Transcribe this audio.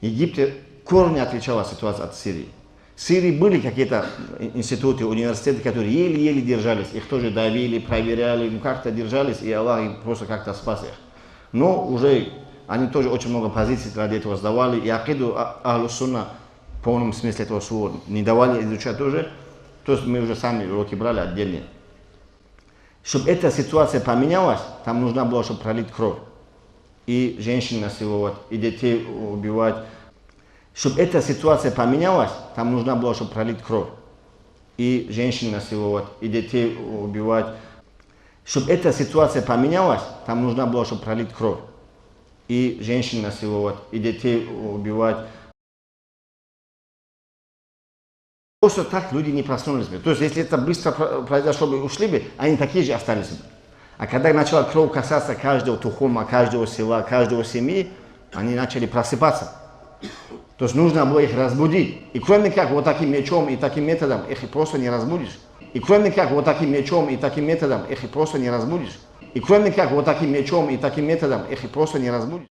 Египте корни отличалась ситуация от Сирии. В Сирии были какие-то институты, университеты, которые еле-еле держались. Их тоже давили, проверяли, как-то держались, и Аллах им просто как-то спас их. Но уже они тоже очень много позиций ради этого сдавали. И акиду Ахлус-Сунна в полном смысле этого слова не давали изучать тоже. То есть мы уже сами уроки брали отдельные. Чтобы эта ситуация поменялась, там нужно было, чтобы пролить кровь. И женщин насиловать, и детей убивать. Чтобы эта ситуация поменялась, там нужно было, чтобы пролить кровь. И женщин насиловать, и детей убивать. Чтобы эта ситуация поменялась, там нужно было, чтобы пролить кровь. И женщин насиловать, и детей убивать. Просто так люди не проснулись бы. То есть, если это быстро произошло бы, ушли бы, они такие же остались бы. А когда начала кровь касаться каждого тухума, каждого села, каждого семьи, они начали просыпаться. То есть нужно было их разбудить. И кроме как вот таким мечом и таким методом их просто не разбудишь. И кроме как вот таким мечом и таким методом их просто не разбудишь. И кроме как вот таким мечом и таким методом их просто не разбудишь.